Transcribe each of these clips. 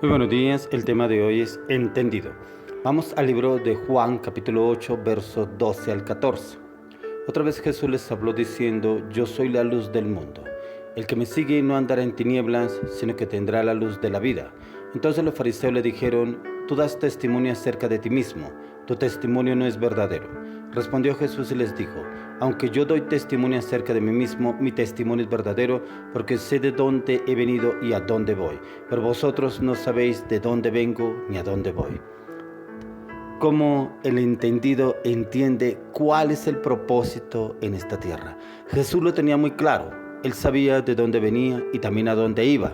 Muy buenos días, el tema de hoy es entendido. Vamos al libro de Juan, capítulo 8, versos 12 al 14. Otra vez Jesús les habló diciendo: yo soy la luz del mundo. El que me sigue no andará en tinieblas, sino que tendrá la luz de la vida. Entonces los fariseos le dijeron: tú das testimonio acerca de ti mismo, tu testimonio no es verdadero. Respondió Jesús y les dijo: aunque yo doy testimonio acerca de mí mismo, mi testimonio es verdadero, porque sé de dónde he venido y a dónde voy. Pero vosotros no sabéis de dónde vengo ni a dónde voy. ¿Cómo el entendido entiende cuál es el propósito en esta tierra? Jesús lo tenía muy claro. Él sabía de dónde venía y también a dónde iba.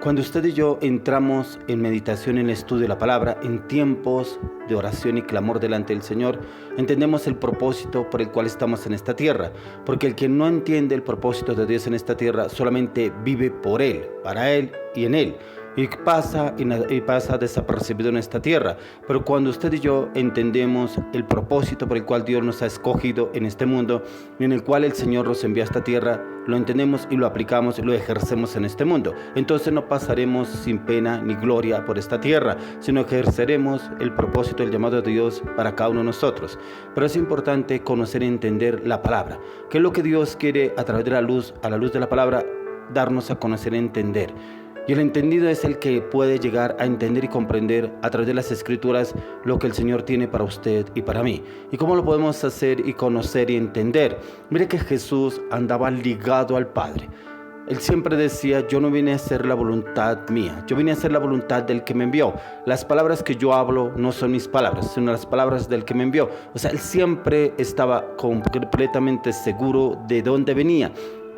Cuando usted y yo entramos en meditación, en el estudio de la palabra, en tiempos de oración y clamor delante del Señor, entendemos el propósito por el cual estamos en esta tierra. Porque el que no entiende el propósito de Dios en esta tierra solamente vive por Él, para Él y en Él. Y pasa desapercibido en esta tierra. Pero cuando usted y yo entendemos el propósito por el cual Dios nos ha escogido en este mundo, en el cual el Señor nos envió a esta tierra, lo entendemos y lo aplicamos y lo ejercemos en este mundo. Entonces no pasaremos sin pena ni gloria por esta tierra, sino ejerceremos el propósito, el llamado de Dios para cada uno de nosotros. Pero es importante conocer y entender la palabra. ¿Qué es lo que Dios quiere a través de la luz, a la luz de la palabra, darnos a conocer y entender? Y el entendido es el que puede llegar a entender y comprender a través de las Escrituras lo que el Señor tiene para usted y para mí. ¿Y cómo lo podemos hacer y conocer y entender? Mire que Jesús andaba ligado al Padre. Él siempre decía: yo no vine a hacer la voluntad mía, yo vine a hacer la voluntad del que me envió. Las palabras que yo hablo no son mis palabras, sino las palabras del que me envió. O sea, él siempre estaba completamente seguro de dónde venía,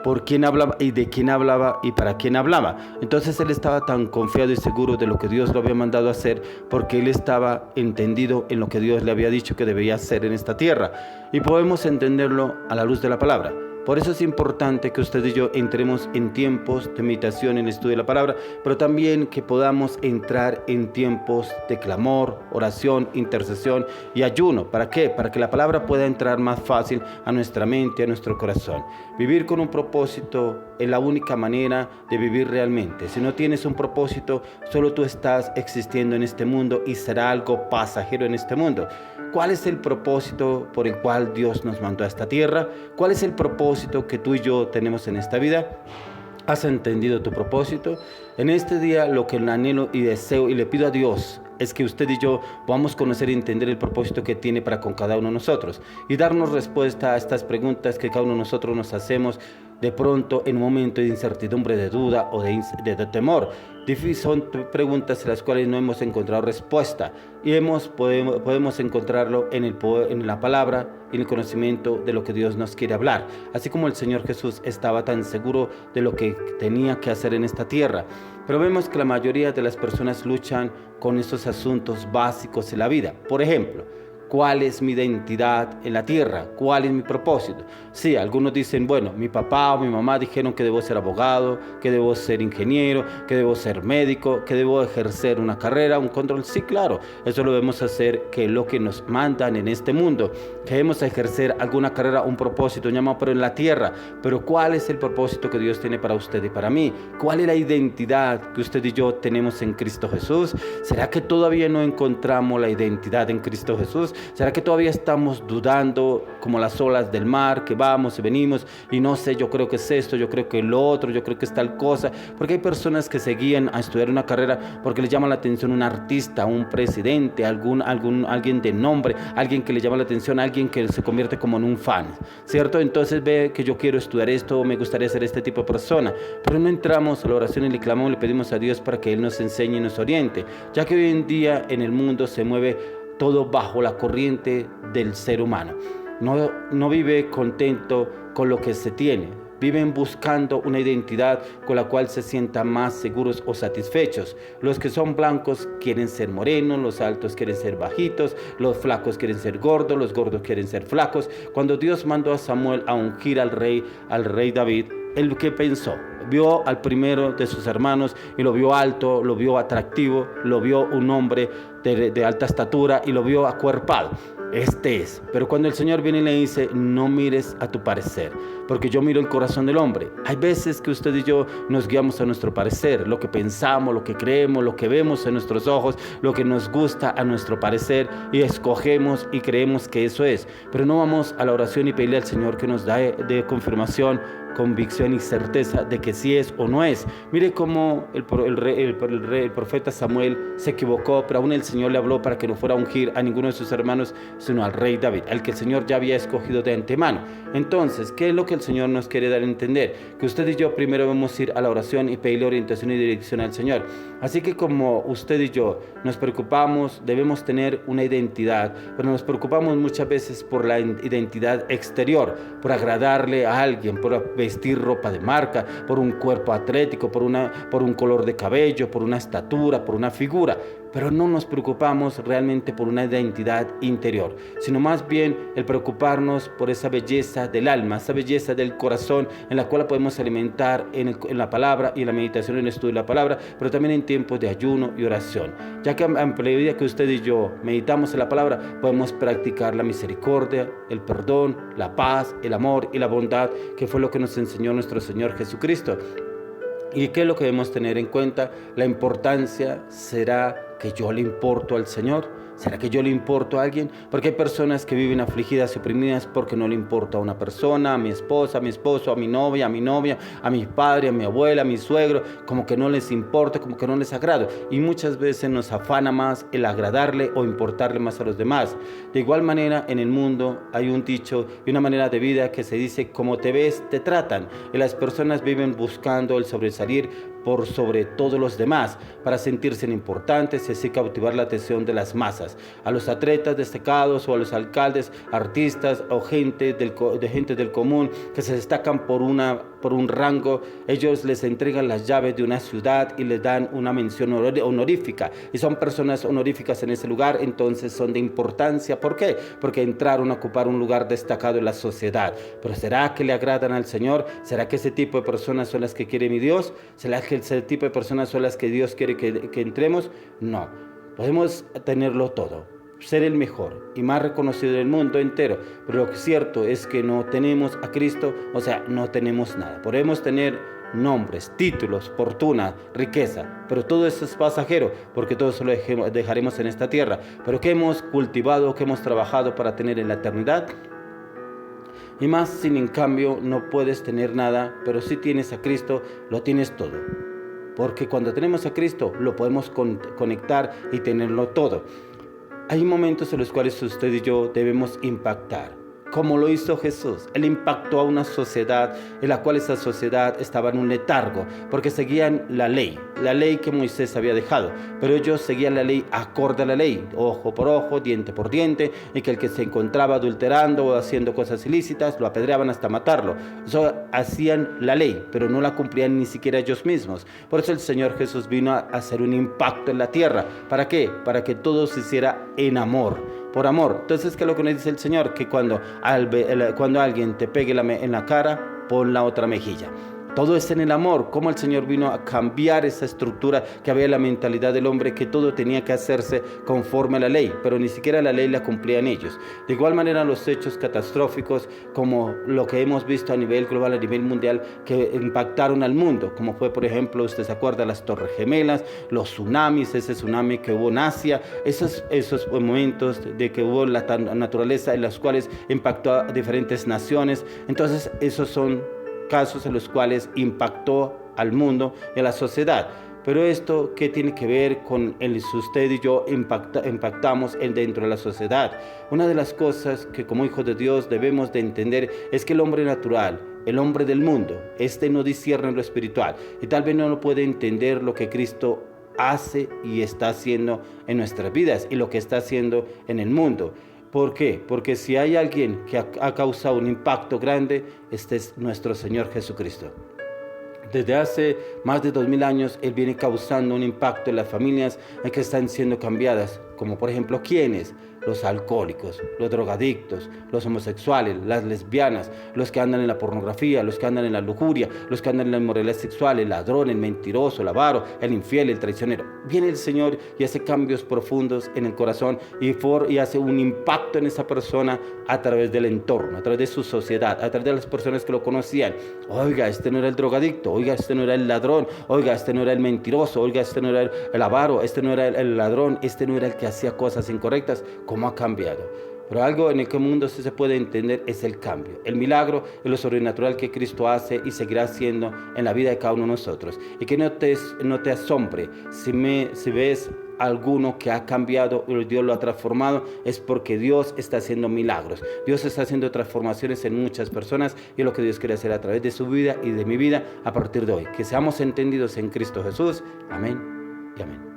por quién hablaba y de quién hablaba y para quién hablaba. Entonces él estaba tan confiado y seguro de lo que Dios lo había mandado a hacer, porque él estaba entendido en lo que Dios le había dicho que debía hacer en esta tierra. Y podemos entenderlo a la luz de la palabra. Por eso es importante que usted y yo entremos en tiempos de meditación, en el estudio de la palabra, pero también que podamos entrar en tiempos de clamor, oración, intercesión y ayuno. ¿Para qué? Para que la palabra pueda entrar más fácil a nuestra mente, a nuestro corazón. Vivir con un propósito es la única manera de vivir realmente. Si no tienes un propósito, solo tú estás existiendo en este mundo y será algo pasajero en este mundo. ¿Cuál es el propósito por el cual Dios nos mandó a esta tierra? ¿Cuál es el propósito que tú y yo tenemos en esta vida? ¿Has entendido tu propósito? En este día lo que anhelo y deseo y le pido a Dios es que usted y yo podamos conocer y entender el propósito que tiene para con cada uno de nosotros y darnos respuesta a estas preguntas que cada uno de nosotros nos hacemos de pronto en un momento de incertidumbre, de duda o de temor. Son preguntas en las cuales no hemos encontrado respuesta y podemos encontrarlo en la palabra y en el conocimiento de lo que Dios nos quiere hablar. Así como el Señor Jesús estaba tan seguro de lo que tenía que hacer en esta tierra. Pero vemos que la mayoría de las personas luchan con estos asuntos básicos en la vida. Por ejemplo, ¿cuál es mi identidad en la tierra? ¿Cuál es mi propósito? Sí, algunos dicen: bueno, mi papá o mi mamá dijeron que debo ser abogado, que debo ser ingeniero, que debo ser médico, que debo ejercer una carrera, un control. Sí, claro, eso lo debemos hacer, que es lo que nos mandan en este mundo. Que debemos ejercer alguna carrera, un propósito, un llamado, pero en la tierra. Pero ¿cuál es el propósito que Dios tiene para usted y para mí? ¿Cuál es la identidad que usted y yo tenemos en Cristo Jesús? ¿Será que todavía no encontramos la identidad en Cristo Jesús? ¿Será que todavía estamos dudando como las olas del mar, que vamos y venimos y no sé, yo creo que es esto, yo creo que lo otro, yo creo que es tal cosa? Porque hay personas que se guían a estudiar una carrera porque les llama la atención un artista, un presidente, alguien de nombre, alguien que le llama la atención, alguien que se convierte como en un fan, ¿cierto? Entonces ve que yo quiero estudiar esto, me gustaría ser este tipo de persona, pero no entramos a la oración y le clamamos, le pedimos a Dios para que Él nos enseñe y nos oriente, ya que hoy en día en el mundo se mueve todo bajo la corriente del ser humano. No vive contento con lo que se tiene. Viven buscando una identidad con la cual se sientan más seguros o satisfechos. Los que son blancos quieren ser morenos, los altos quieren ser bajitos, los flacos quieren ser gordos, los gordos quieren ser flacos. Cuando Dios mandó a Samuel a ungir al rey David, ¿él qué pensó? Vio al primero de sus hermanos y lo vio alto, lo vio atractivo, lo vio un hombre de alta estatura y lo vio acuerpado. este es. Pero cuando el Señor viene y le dice, no mires a tu parecer, porque yo miro el corazón del hombre. Hay veces que usted y yo nos guiamos a nuestro parecer, lo que pensamos, lo que creemos, lo que vemos en nuestros ojos, lo que nos gusta a nuestro parecer, y escogemos y creemos que eso es. Pero no vamos a la oración y pedirle al Señor que nos dé confirmación, convicción y certeza de que sí es o no es. Mire cómo el profeta Samuel se equivocó, pero aún el Señor le habló para que no fuera a ungir a ninguno de sus hermanos, sino al rey David, al que el Señor ya había escogido de antemano. Entonces, ¿qué es lo que el Señor nos quiere dar a entender? Que usted y yo primero debemos ir a la oración y pedirle orientación y dirección al Señor. Así que como usted y yo nos preocupamos, debemos tener una identidad, pero nos preocupamos muchas veces por la identidad exterior, por agradarle a alguien, por vestir ropa de marca, por un cuerpo atlético, por un color de cabello, por una estatura, por una figura. Pero no nos preocupamos realmente por una identidad interior, sino más bien el preocuparnos por esa belleza del alma, esa belleza del corazón, en la cual podemos alimentar en la palabra y en la meditación, en el estudio de la palabra, pero también en tiempos de ayuno y oración. Ya que a medida que usted y yo meditamos en la palabra, podemos practicar la misericordia, el perdón, la paz, el amor y la bondad, que fue lo que nos enseñó nuestro Señor Jesucristo. ¿Y qué es lo que debemos tener en cuenta? La importancia será que yo le importo al Señor. ¿Será que yo le importo a alguien? Porque hay personas que viven afligidas y oprimidas porque no le importa a una persona, a mi esposa, a mi esposo, a mi novia, a mi padre, a mi abuela, a mi suegro, como que no les importa, como que no les agrado. Y muchas veces nos afana más el agradarle o importarle más a los demás. De igual manera, en el mundo hay un dicho y una manera de vida que se dice, como te ves, te tratan. Y las personas viven buscando el sobresalir por sobre todos los demás, para sentirse importantes y así cautivar la atención de las masas. A los atletas destacados o a los alcaldes, artistas o gente del común que se destacan por un rango, ellos les entregan las llaves de una ciudad y les dan una mención honorífica, y son personas honoríficas en ese lugar, entonces son de importancia. ¿Por qué? Porque entraron a ocupar un lugar destacado en la sociedad. Pero ¿será que le agradan al Señor? ¿Será que ese tipo de personas son las que quiere mi Dios? ¿Será que ese tipo de personas son las que Dios quiere que entremos? No, podemos tenerlo todo, ser el mejor y más reconocido del mundo entero, pero lo que es cierto es que no tenemos a Cristo, o sea, no tenemos nada. Podemos tener nombres, títulos, fortuna, riqueza, pero todo eso es pasajero, porque todo eso lo dejaremos en esta tierra. Pero ¿qué hemos cultivado, qué hemos trabajado para tener en la eternidad? Y más sin en cambio no puedes tener nada, pero si tienes a Cristo, lo tienes todo. Porque cuando tenemos a Cristo, lo podemos conectar y tenerlo todo. Hay momentos en los cuales usted y yo debemos impactar, como lo hizo Jesús. Él impactó a una sociedad en la cual esa sociedad estaba en un letargo, porque seguían la ley que Moisés había dejado, pero ellos seguían la ley acorde a la ley, ojo por ojo, diente por diente, y que el que se encontraba adulterando o haciendo cosas ilícitas, lo apedreaban hasta matarlo. Eso hacían la ley, pero no la cumplían ni siquiera ellos mismos. Por eso el Señor Jesús vino a hacer un impacto en la tierra. ¿Para qué? Para que todo se hiciera en amor. Por amor. Entonces, ¿qué es lo que nos dice el Señor? Que cuando alguien te pegue en la cara, pon la otra mejilla. Todo es en el amor. Como el Señor vino a cambiar esa estructura que había en la mentalidad del hombre, que todo tenía que hacerse conforme a la ley, pero ni siquiera la ley la cumplían ellos. De igual manera, los hechos catastróficos, como lo que hemos visto a nivel global, a nivel mundial, que impactaron al mundo, como fue, por ejemplo, usted se acuerda, las Torres Gemelas, los tsunamis, ese tsunami que hubo en Asia, esos momentos de que hubo la naturaleza en los cuales impactó a diferentes naciones. Entonces, esos son casos en los cuales impactó al mundo y a la sociedad. Pero esto, ¿qué tiene que ver con usted y yo impactamos dentro de la sociedad? Una de las cosas que como hijos de Dios debemos de entender es que el hombre natural, el hombre del mundo, no discierne lo espiritual y tal vez no lo puede entender lo que Cristo hace y está haciendo en nuestras vidas y lo que está haciendo en el mundo. ¿Por qué? Porque si hay alguien que ha causado un impacto grande, este es nuestro Señor Jesucristo. Desde hace más de 2000 años, Él viene causando un impacto en las familias en que están siendo cambiadas, como por ejemplo, ¿quiénes? los alcohólicos, los drogadictos, los homosexuales, las lesbianas, los que andan en la pornografía, los que andan en la lujuria, los que andan en la inmoralidad sexual, el ladrón, el mentiroso, el avaro, el infiel, el traicionero. Viene el Señor y hace cambios profundos en el corazón y hace un impacto en esa persona a través del entorno, a través de su sociedad, a través de las personas que lo conocían. Oiga, este no era el drogadicto, oiga, este no era el ladrón, oiga, este no era el mentiroso, oiga, este no era el avaro, este no era el ladrón, este no era el que hacía cosas incorrectas. ¿Cómo ha cambiado? Pero algo en el que el mundo sí se puede entender es el cambio. El milagro es lo sobrenatural que Cristo hace y seguirá haciendo en la vida de cada uno de nosotros. Y que no te asombre si ves alguno que ha cambiado y Dios lo ha transformado, es porque Dios está haciendo milagros. Dios está haciendo transformaciones en muchas personas y es lo que Dios quiere hacer a través de su vida y de mi vida a partir de hoy. Que seamos entendidos en Cristo Jesús. Amén y amén.